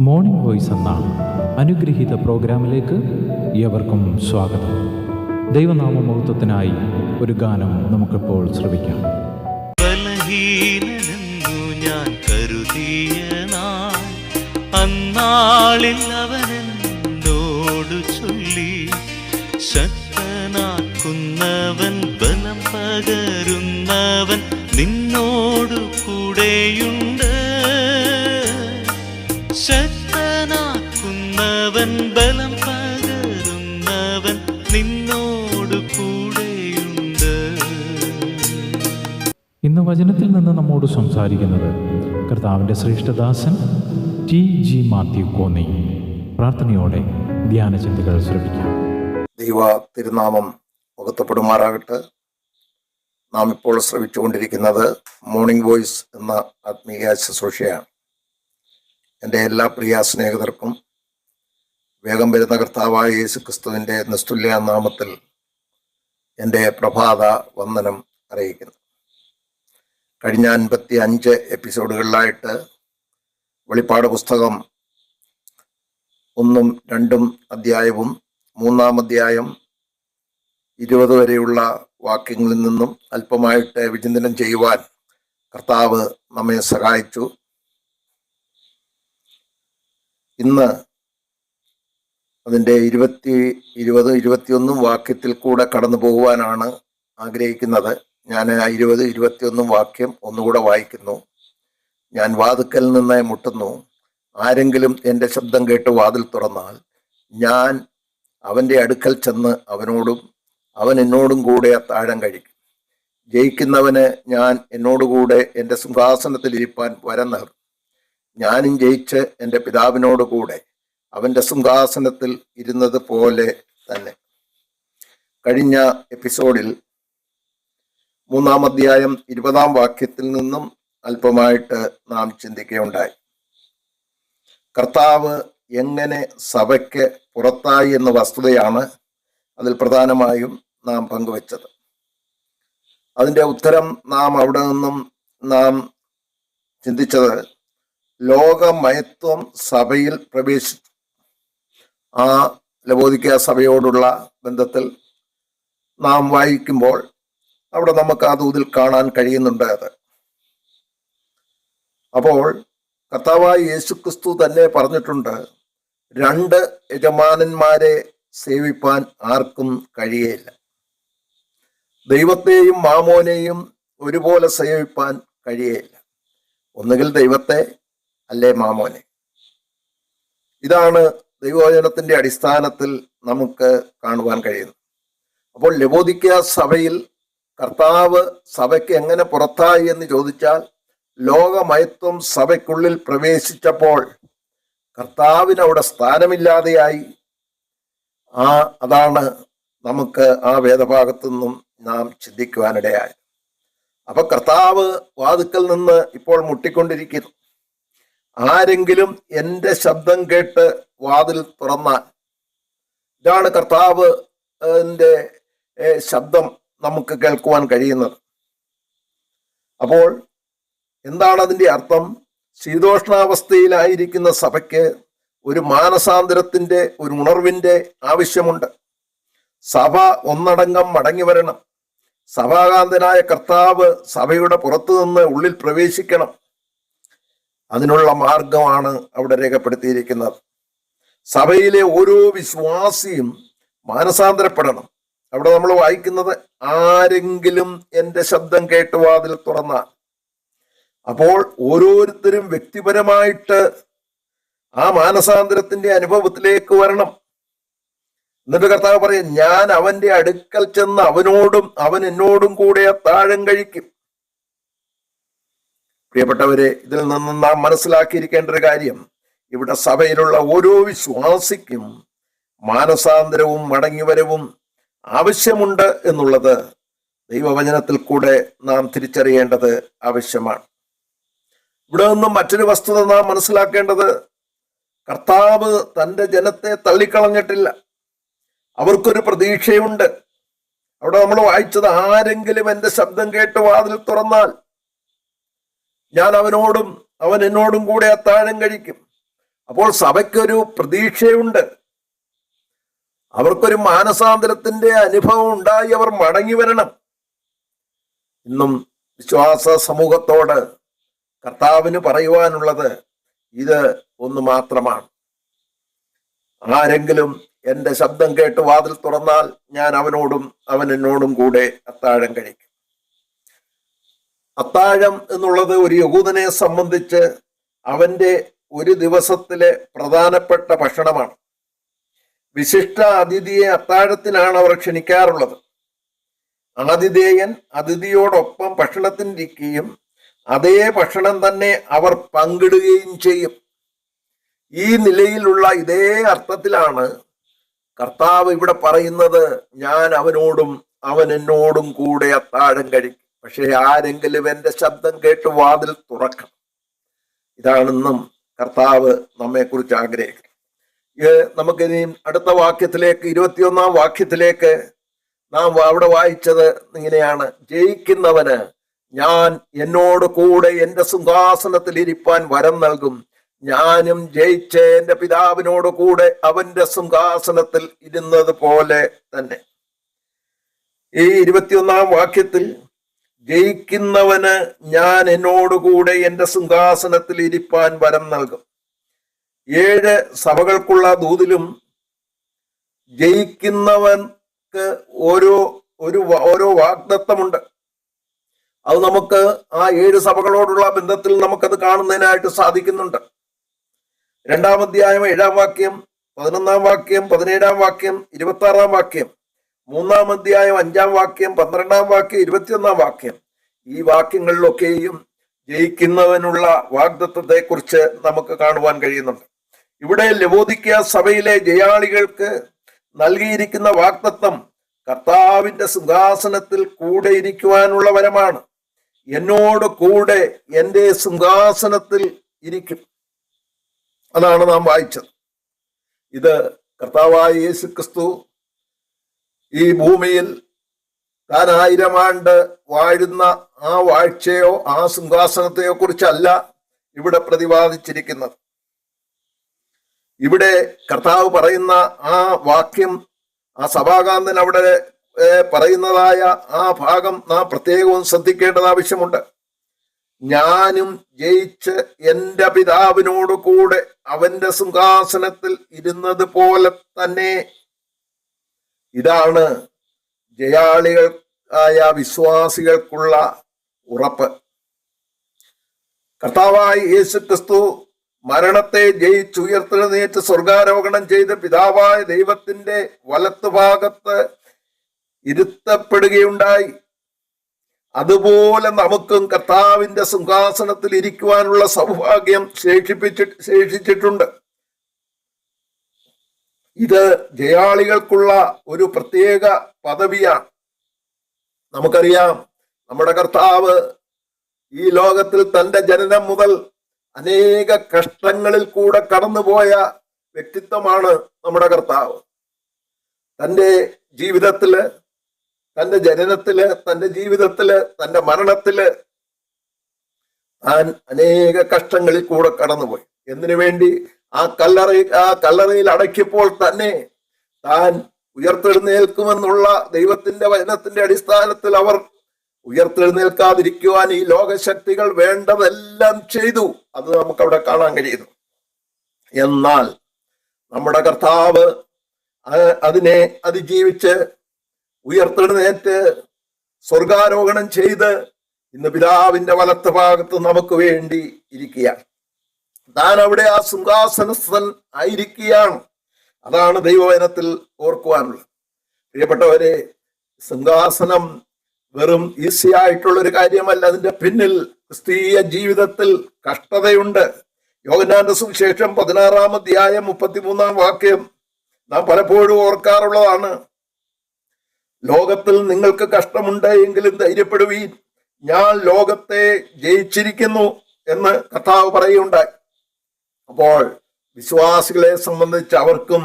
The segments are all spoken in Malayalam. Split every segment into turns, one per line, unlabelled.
മോർണിംഗ് വോയിസ് എന്ന അനുഗ്രഹീത പ്രോഗ്രാമിലേക്ക് ഏവർക്കും സ്വാഗതം. ദൈവനാമ മഹത്വത്തിനായി ഒരു ഗാനം നമുക്കിപ്പോൾ ശ്രവിക്കാം.
ബലഹീനനെന്നു ഞാൻ കരുതിയ നാൾ അന്നാളിൽ അവനെന്നോട് ചൊല്ലി, ശക്തനാക്കുന്നവൻ ബലം പകരുന്നവൻ നിന്നോടു കൂടെയുണ്ട്. ശക്തനാക്കുന്നവൻ ബലം പകരുന്നവൻ നിന്നോടു കൂടെയുണ്ട്.
ഇന്ന് വചനത്തിൽ നിന്ന് നമ്മോട് സംസാരിക്കുന്നത് കർത്താവിൻ്റെ ശ്രേഷ്ഠദാസൻ T.G. മാത്യു കോന്നി. പ്രാർത്ഥനയോടെ ധ്യാനചിന്തകൾ ശ്രമിക്കാം.
ദൈവ തിരുനാമം മഹത്വപ്പെടുമാറാകട്ടെ. നാം ഇപ്പോൾ ശ്രവിച്ചുകൊണ്ടിരിക്കുന്നത് മോർണിംഗ് വോയിസ് എന്ന ആത്മീയ ശുശ്രൂഷയാണ്. എൻ്റെ എല്ലാ പ്രിയ സ്നേഹിതർക്കും വേഗം വരുന്ന കർത്താവായ യേശു ക്രിസ്തുവിൻ്റെ നിസ്തുല്യ നാമത്തിൽ എൻ്റെ പ്രഭാത വന്ദനം അറിയിക്കുന്നു. കഴിഞ്ഞ 55 എപ്പിസോഡുകളിലായിട്ട് വെളിപ്പാട് പുസ്തകം 1, 2 അധ്യായവും 3 അധ്യായം 20 വരെയുള്ള വാക്യങ്ങളിൽ നിന്നും അല്പമായിട്ട് വിചിന്തനം ചെയ്യുവാൻ കർത്താവ് നമ്മെ സഹായിച്ചു. ഇന്ന് അതിൻ്റെ 20, 20, 21 വാക്യത്തിൽ കൂടെ കടന്നു പോകുവാനാണ് ആഗ്രഹിക്കുന്നത്. ഞാൻ 20, 21 വാക്യം ഒന്നുകൂടെ വായിക്കുന്നു. ഞാൻ വാതിൽക്കൽ നിന്ന് മുട്ടുന്നു. ആരെങ്കിലും എൻ്റെ ശബ്ദം കേട്ട് വാതിൽ തുറന്നാൽ ഞാൻ അവൻ്റെ അടുക്കൽ ചെന്ന് അവനോടും അവൻ എന്നോടും കൂടെ അത്താഴം കഴിക്കും. ജയിക്കുന്നവന് ഞാൻ എന്നോടുകൂടെ എൻ്റെ സിംഹാസനത്തിൽ ഇരിപ്പാൻ വരം നൽകും. ഞാനും ജയിച്ച് എൻ്റെ പിതാവിനോട് കൂടെ അവൻ്റെ സിംഹാസനത്തിൽ ഇരുന്നത് പോലെ തന്നെ. കഴിഞ്ഞ എപ്പിസോഡിൽ 3 അധ്യായം 20 വാക്യത്തിൽ നിന്നും അല്പമായിട്ട് നാം ചിന്തിക്കുകയുണ്ടായി. കർത്താവ് എങ്ങനെ സഭയ്ക്ക് പുറത്തായി എന്ന വസ്തുതയാണ് അതിൽ പ്രധാനമായും നാം പങ്കുവച്ചത്. അതിൻ്റെ ഉത്തരം നാം അവിടെ നിന്നും നാം ചിന്തിച്ചത് ലോകമയത്വം സഭയിൽ പ്രവേശിച്ചു. ആ ലവോദിക്ക സഭയോടുള്ള ബന്ധത്തിൽ നാം വായിക്കുമ്പോൾ അവിടെ നമുക്ക് ആ തോതിൽ കാണാൻ കഴിയുന്നുണ്ട്. അത് അപ്പോൾ കർത്താവായ യേശുക്രിസ്തു തന്നെ പറഞ്ഞിട്ടുണ്ട്, 2 യജമാനന്മാരെ സേവിപ്പാൻ ആർക്കും കഴിയയില്ല. ദൈവത്തെയും മാമോനെയും ഒരുപോലെ സേവിപ്പാൻ കഴിയയില്ല. ഒന്നുകിൽ ദൈവത്തെ അല്ലേ മാമോനെ. ഇതാണ് ദൈവവചനത്തിന്റെ അടിസ്ഥാനത്തിൽ നമുക്ക് കാണുവാൻ കഴിയുന്നത്. അപ്പോൾ ലവോദിക്ക സഭയിൽ കർത്താവ് സഭയ്ക്ക് എങ്ങനെ പുറത്തായി എന്ന് ചോദിച്ചാൽ, ലോകമയത്വം സഭയ്ക്കുള്ളിൽ പ്രവേശിച്ചപ്പോൾ കർത്താവിന് അവിടെ സ്ഥാനമില്ലാതെയായി. അതാണ് നമുക്ക് ആ വേദഭാഗത്തു നിന്നും നാം ചിന്തിക്കുവാനിടയായി. അപ്പൊ കർത്താവ് വാതിക്കൽ നിന്ന് ഇപ്പോൾ മുട്ടിക്കൊണ്ടിരിക്കുന്നു. ആരെങ്കിലും എൻ്റെ ശബ്ദം കേട്ട് വാതിൽ തുറന്നാൽ, ഇതാണ് കർത്താവിൻ്റെ ശബ്ദം നമുക്ക് കേൾക്കുവാൻ കഴിയുന്നത്. അപ്പോൾ എന്താണ് അതിൻ്റെ അർത്ഥം? ശീതോഷ്ണാവസ്ഥയിലായിരിക്കുന്ന സഭയ്ക്ക് ഒരു മാനസാന്തരത്തിൻ്റെ, ഒരു ഉണർവിൻ്റെ ആവശ്യമുണ്ട്. സഭ ഒന്നടങ്കം മടങ്ങി വരണം. സഭാകാന്തനായ കർത്താവ് സഭയുടെ പുറത്തു നിന്ന് ഉള്ളിൽ പ്രവേശിക്കണം. അതിനുള്ള മാർഗമാണ് അവിടെ രേഖപ്പെടുത്തിയിരിക്കുന്നത്. സഭയിലെ ഓരോ വിശ്വാസിയും മാനസാന്തരപ്പെടണം. അവിടെ നമ്മൾ വായിക്കുന്നത്, ആരെങ്കിലും എൻ്റെ ശബ്ദം കേട്ട് വാതിൽ തുറന്നാൽ. അപ്പോൾ ഓരോരുത്തരും വ്യക്തിപരമായിട്ട് ആ മാനസാന്തരത്തിന്റെ അനുഭവത്തിലേക്ക് വരണം. എന്നിട്ട് കർത്താവ് പറയും, ഞാൻ അവന്റെ അടുക്കൽ ചെന്ന് അവനോടും അവൻ എന്നോടും കൂടെ അത്താഴം കഴിക്കും. പ്രിയപ്പെട്ടവരെ, ഇതിൽ നിന്നും നാം മനസ്സിലാക്കിയിരിക്കേണ്ട ഒരു കാര്യം, ഇവിടെ സഭയിലുള്ള ഓരോ വിശ്വാസിക്കും മാനസാന്തരവും മടങ്ങിവരവും ആവശ്യമുണ്ട് എന്നുള്ളത് ദൈവവചനത്തിൽ കൂടെ നാം തിരിച്ചറിയേണ്ടത് ആവശ്യമാണ്. ഇവിടെ നിന്നും മറ്റൊരു വസ്തുത നാം മനസ്സിലാക്കേണ്ടത്, കർത്താവ് തൻ്റെ ജനത്തെ തള്ളിക്കളഞ്ഞിട്ടില്ല. അവർക്കൊരു പ്രതീക്ഷയുണ്ട്. അവിടെ നമ്മൾ വായിച്ചത്, ആരെങ്കിലും എൻ്റെ ശബ്ദം കേട്ട് വാതിൽ തുറന്നാൽ ഞാൻ അവനോടും അവൻ എന്നോടും കൂടെ അത്താഴം കഴിക്കും. അപ്പോൾ സഭയ്ക്കൊരു പ്രതീക്ഷയുണ്ട്. അവർക്കൊരു മാനസാന്തരത്തിന്റെ അനുഭവം ഉണ്ടായി അവർ മടങ്ങി വരണം. ഇന്നും വിശ്വാസ സമൂഹത്തോട് കർത്താവിന് പറയുവാനുള്ളത് ഇത് ഒന്ന് മാത്രമാണ്. ആരെങ്കിലും എൻ്റെ ശബ്ദം കേട്ട് വാതിൽ തുറന്നാൽ ഞാൻ അവനോടും അവൻ എന്നോടും കൂടെ അത്താഴം കഴിക്കും. അത്താഴം എന്നുള്ളത് ഒരു യഹൂദനെ സംബന്ധിച്ച് അവന്റെ ഒരു ദിവസത്തിലെ പ്രധാനപ്പെട്ട ഭക്ഷണമാണ്. വിശിഷ്ട അതിഥിയെ അത്താഴത്തിനാണ് അവർ ക്ഷണിക്കാറുള്ളത്. ആതിഥേയൻ അതിഥിയോടൊപ്പം ഭക്ഷണത്തിനിരിക്കുകയും അതേ ഭക്ഷണം തന്നെ അവർ പങ്കിടുകയും ചെയ്യും. ഈ നിലയിലുള്ള ഇതേ അർത്ഥത്തിലാണ് കർത്താവ് ഇവിടെ പറയുന്നത്, ഞാൻ അവനോടും അവൻ എന്നോടും കൂടെ അത്താഴം കഴിക്കും. പക്ഷെ ആരെങ്കിലും എൻ്റെ ശബ്ദം കേട്ട് വാതിൽ തുറക്കണം. ഇതാണെന്നും കർത്താവ് നമ്മെക്കുറിച്ച് ആഗ്രഹിക്കും. നമുക്കിനി അടുത്ത വാക്യത്തിലേക്ക്, 21-ാം വാക്യത്തിലേക്ക് നാം അവിടെ വായിച്ചത് ഇങ്ങനെയാണ്: ജയിക്കുന്നവന് ഞാൻ എന്നോട് കൂടെ എൻ്റെ സിംഹാസനത്തിൽ ഇരിപ്പാൻ വരം നൽകും, ഞാനും ജയിച്ച് എൻ്റെ പിതാവിനോട് കൂടെ അവന്റെ സിംഹാസനത്തിൽ ഇരുന്നത് പോലെ തന്നെ. ഈ 21-ാം വാക്യത്തിൽ ജയിക്കുന്നവന് ഞാൻ എന്നോടുകൂടെ എൻ്റെ സിംഹാസനത്തിൽ ഇരിപ്പാൻ വരം നൽകും. 7 സഭകൾക്കുള്ള ദൂതിലും ജയിക്കുന്നവർക്ക് ഓരോ വാഗ്ദത്തമുണ്ട്. അത് നമുക്ക് ആ 7 സഭകളോടുള്ള ബന്ധത്തിൽ നമുക്കത് കാണുന്നതിനായിട്ട് സാധിക്കുന്നുണ്ട്. 2-ാം അധ്യായം 7-ാം വാക്യം, 11-ാം വാക്യം, 17-ാം വാക്യം, 26-ാം വാക്യം, 3-ാം അധ്യായം 5-ാം വാക്യം, 12-ാം വാക്യം, 21-ാം വാക്യം. ഈ വാക്യങ്ങളിലൊക്കെയും ജയിക്കുന്നവനുള്ള വാഗ്ദത്തത്തെ കുറിച്ച് നമുക്ക് കാണുവാൻ കഴിയുന്നുണ്ട്. ഇവിടെ ലവോദിക്ക സഭയിലെ ജയാളികൾക്ക് നൽകിയിരിക്കുന്ന വാഗ്ദത്തം കർത്താവിന്റെ സിംഹാസനത്തിൽ കൂടെ ഇരിക്കുവാനുള്ള വരമാണ്. എന്നോട് കൂടെ എൻ്റെ സിംഹാസനത്തിൽ ഇരിക്കും. അതാണ് നാം വായിച്ചത്. ഇത് കർത്താവായ യേശു ക്രിസ്തു ഈ ഭൂമിയിൽ താൻ 1000 ആണ്ട് വാഴുന്ന ആ വാഴ്ചയോ ആ സിംഹാസനത്തെയോ കുറിച്ചല്ല ഇവിടെ പ്രതിപാദിച്ചിരിക്കുന്നത്. ഇവിടെ കർത്താവ് പറയുന്ന ആ വാക്യം, ആ സഭാകാന്തൻ അവിടെ പറയുന്നതായ ആ ഭാഗം നാം പ്രത്യേകവും ശ്രദ്ധിക്കേണ്ടത് ആവശ്യമുണ്ട്. ഞാനും ജയിച്ച് എൻ്റെ പിതാവിനോട് കൂടെ അവന്റെ സിംഹാസനത്തിൽ ഇരുന്നത് പോലെ തന്നെ. ഇതാണ് ജയാളികളായ വിശ്വാസികൾക്കുള്ള ഉറപ്പ്. കർത്താവായ യേശു ക്രിസ്തു മരണത്തെ ജയിച്ചുയർത്തെഴുന്നേറ്റ് സ്വർഗാരോഹണം ചെയ്ത് പിതാവായ ദൈവത്തിന്റെ വലത്തുഭാഗത്ത് ഇരുത്തപ്പെടുകയുണ്ടായി. അതുപോലെ നമുക്കും കർത്താവിന്റെ സിംഹാസനത്തിൽ ഇരിക്കുവാനുള്ള സൗഭാഗ്യം ശേഷിച്ചിട്ടുണ്ട്. ഇത് ജയാളികൾക്കുള്ള ഒരു പ്രത്യേക പദവിയാണ്. നമുക്കറിയാം, നമ്മുടെ കർത്താവ് ഈ ലോകത്തിൽ തന്റെ ജനനം മുതൽ അനേക കഷ്ടങ്ങളിൽ കൂടെ കടന്നുപോയ വ്യക്തിത്വമാണ് നമ്മുടെ കർത്താവ്. തൻ്റെ ജീവിതത്തില്, തൻ്റെ ജനനത്തില്, തൻ്റെ ജീവിതത്തില്, തൻ്റെ മരണത്തില് താൻ അനേക കഷ്ടങ്ങളിൽ കൂടെ കടന്നുപോയി. എന്തിനു വേണ്ടി? ആ കല്ലറയിൽ അടക്കിയപ്പോൾ തന്നെ താൻ ഉയർത്തെഴുന്നേൽക്കുമെന്നുള്ള ദൈവത്തിന്റെ വചനത്തിന്റെ അടിസ്ഥാനത്തിൽ അവർ ഉയർത്തെഴുന്നേൽക്കാതിരിക്കുവാൻ ഈ ലോകശക്തികൾ വേണ്ടതെല്ലാം ചെയ്തു. അത് നമുക്കവിടെ കാണാൻ കഴിയുന്നു. എന്നാൽ നമ്മുടെ കർത്താവ് അതിനെ അതിജീവിച്ച് ഉയർത്തെഴുന്നേറ്റ് സ്വർഗാരോഹണം ചെയ്ത് ഇന്ന് പിതാവിന്റെ വലത്ത് ഭാഗത്ത് നമുക്ക് വേണ്ടി ഇരിക്കുകയാണ്. താൻ അവിടെ ആ സിംഹാസനസ്ഥൻ ആയിരിക്കുകയാണ്. അതാണ് ദൈവവചനത്തിൽ ഓർക്കുവാനുള്ളത്. പ്രിയപ്പെട്ടവരെ, സിംഹാസനം വെറും ഈസി ആയിട്ടുള്ള ഒരു കാര്യമല്ല. അതിന്റെ പിന്നിൽ ക്രിസ്തീയ ജീവിതത്തിൽ കഷ്ടതയുണ്ട്. യോഹന്നാന്റെ സുവിശേഷം 16-ാം അധ്യായം 33-ാം വാക്യം നാം പലപ്പോഴും ഓർക്കാറുള്ളതാണ്. ലോകത്തിൽ നിങ്ങൾക്ക് കഷ്ടമുണ്ട്, എങ്കിലും ധൈര്യപ്പെടുവീൻ, ഞാൻ ലോകത്തെ ജയിച്ചിരിക്കുന്നു എന്ന് കർത്താവ് പറയുകയുണ്ടായി. അപ്പോൾ വിശ്വാസികളെ സംബന്ധിച്ച് അവർക്കും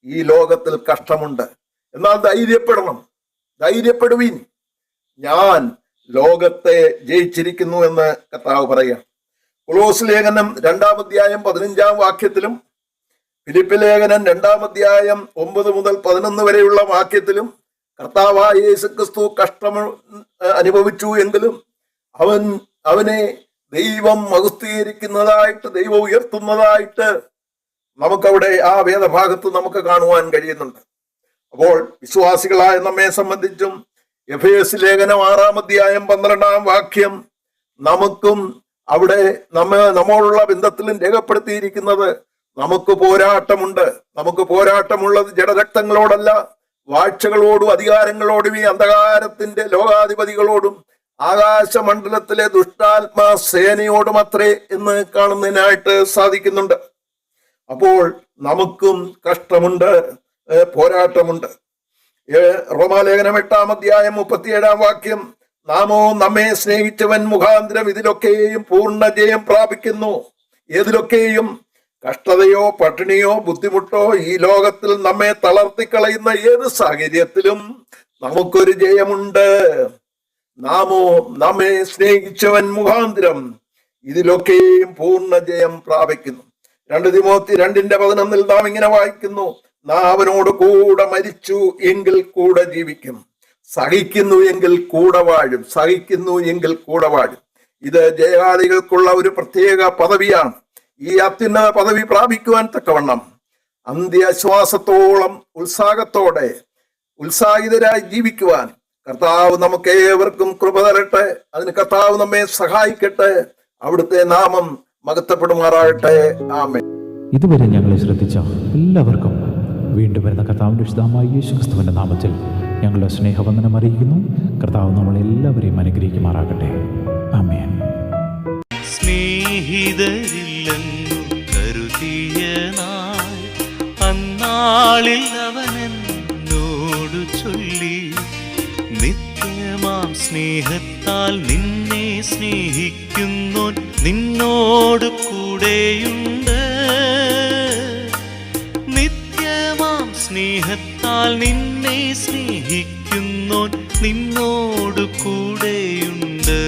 ഈ ലോകത്തിൽ കഷ്ടമുണ്ട്. എന്നാൽ ധൈര്യപ്പെടണം, കൊളോസ് ലേഖനം 2-ാം അധ്യായം 15-ാം വാക്യത്തിലും ഫിലിപ്പ് ലേഖനം 2-ാം അധ്യായം 9 മുതൽ 11 വരെയുള്ള വാക്യത്തിലും കർത്താവായ യേശുക്രിസ്തു കഷ്ടം അനുഭവിച്ചു എങ്കിലും അവനെ ദൈവം മഹത്വീകരിക്കുന്നതായിട്ട്, ദൈവം ഉയർത്തുന്നതായിട്ട് നമുക്കവിടെ ആ വേദഭാഗത്ത് നമുക്ക് കാണുവാൻ കഴിയുന്നുണ്ട്. അപ്പോൾ വിശ്വാസികളായ നമ്മെ സംബന്ധിച്ചും എഫേസ് ലേഖനം 6-ാം അധ്യായം 12-ാം വാക്യം നമുക്കും അവിടെ നമ്മോടുള്ള ബന്ധത്തിലും രേഖപ്പെടുത്തിയിരിക്കുന്നത് നമുക്ക് പോരാട്ടമുണ്ട്. നമുക്ക് പോരാട്ടമുള്ളത് ജഡരക്തങ്ങളോടല്ല, വാഴ്ചകളോടും അധികാരങ്ങളോടും ഈ അന്ധകാരത്തിന്റെ ലോകാധിപതികളോടും ആകാശമണ്ഡലത്തിലെ ദുഷ്ടാത്മാ സേനയോടും അത്രേ എന്ന് കാണുന്നതിനായിട്ട് സാധിക്കുന്നുണ്ട്. അപ്പോൾ നമുക്കും കഷ്ടമുണ്ട്, പോരാട്ടമുണ്ട്. റോമാലേഖനം 8-ാം അധ്യായം 37-ാം വാക്യം നാമോ നമ്മെ സ്നേഹിച്ചവൻ മുഖാന്തരം ഇതിലൊക്കെയും പൂർണ്ണ ജയം പ്രാപിക്കുന്നു. ഏതിലൊക്കെയും? കഷ്ടതയോ പട്ടിണിയോ ബുദ്ധിമുട്ടോ ഈ ലോകത്തിൽ നമ്മെ തളർത്തിക്കളയുന്ന ഏത് സാഹചര്യത്തിലും നമുക്കൊരു ജയമുണ്ട്. നാമോ നമ്മെ സ്നേഹിച്ചവൻ മുഖാന്തരം ഇതിലൊക്കെയും പൂർണ്ണ ജയം പ്രാപിക്കുന്നു. 2 തിമോത്തി 2:11 നാം ഇങ്ങനെ വായിക്കുന്നു, നാം അവനോട് കൂടെ മരിച്ചു എങ്കിൽ കൂടെ ജീവിക്കും, സഹിക്കുന്നു എങ്കിൽ കൂടെ വാഴും, സഹിക്കുന്നു എങ്കിൽ കൂടെ വാഴും. ഇത് ജയാളികൾക്കുള്ള ഒരു പ്രത്യേക പദവിയാണ്. ഈ അത്യുന്നത പദവി പ്രാപിക്കുവാൻ തക്കവണ്ണം അന്ത്യശ്വാസത്തോളം ഉത്സാഹത്തോടെ ഉത്സാഹിതരായി ജീവിക്കുവാൻ കർത്താവ് നമുക്ക് ഏവർക്കും കൃപ തരട്ടെ. അതിന് കർത്താവ് നമ്മെ സഹായിക്കട്ടെ. അവിടുത്തെ നാമം മഹത്വപ്പെടുമാറാകട്ടെ. ആമേൻ.
ഇതുവരെ ഞങ്ങളെ ശ്രദ്ധിച്ച എല്ലാവർക്കും വീണ്ടും വരുന്ന കർത്താവിൻ്റെ വിശുദ്ധമായ യേശുക്രിസ്തുവിൻ്റെ നാമത്തിൽ ഞങ്ങളുടെ സ്നേഹവന്ദനം അറിയിക്കുന്നു. കർത്താവ് നമ്മളെല്ലാവരെയും അനുഗ്രഹിക്കുമാറാകട്ടെ. ആമേൻ.
സ്നേഹിതരില്ലെന്നു കരുതിയ നാൾ അന്നാളിൽ അവനെന്നോടു ചൊല്ലി, നിത്യമാം സ്നേഹത്താൽ നിന്നെ സ്നേഹിക്കുന്നോൻ നിന്നോട് കൂടെയുണ്ട്. നിത്യമാം സ്നേഹത്താൽ നിന്നെ സ്നേഹിക്കുന്നോൻ നിന്നോട് കൂടെയുണ്ട്.